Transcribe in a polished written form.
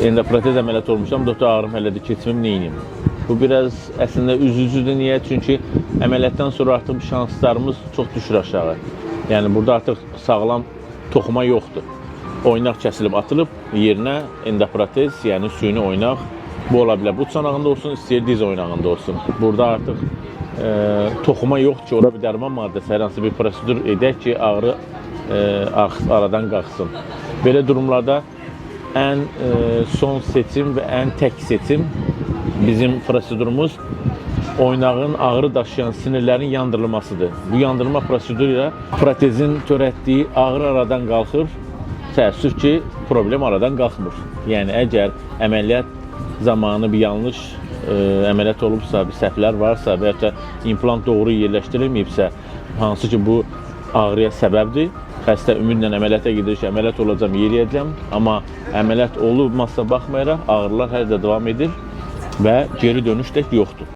endoprotez əməliyyat olmuşam, doktor ağrım hələ də keçmim, neynim? Bu biraz əslində üzücüdür. Niyə? Çünki əməliyyatdan sonra artıq şanslarımız çox düşür aşağı. Yəni burada artıq sağlam toxuma yoxdur. Oynaq kəsilib atılıb, yerinə endoprotez, yəni süni oynaq. Bu ola bilər bud çanağında olsun, istəyir diz oynağında olsun. Burada artıq toxuma yoxdur ki, ora bir dərman maddəsi, hər hansı bir prosedur edək ki, ağrı aradan qalxsın. Belə durumlarda ən son seçim və ən tək seçim bizim prosedurumuz oynağın ağrı daşıyan sinirlərin yandırılmasıdır. Bu yandırılma proseduru ilə protezin törətdiyi ağrı aradan qalxır. Təəssüf ki, problem aradan qalxmır. Yəni, əgər əməliyyat zamanı bir yanlış əməliyyat olubsa, bir səhvlər varsa və ya da implant doğru yerləşdirilməyibsə, hansı ki, bu ağrıya səbəbdir. Xəstə ümidlə əməliyyata gedir ki, əməliyyat olacam, yeriyəcəm. Amma əməliyyat olunmazsa baxmayaraq, ağrılar hələ də davam edir və geri dönüş də yoxdur.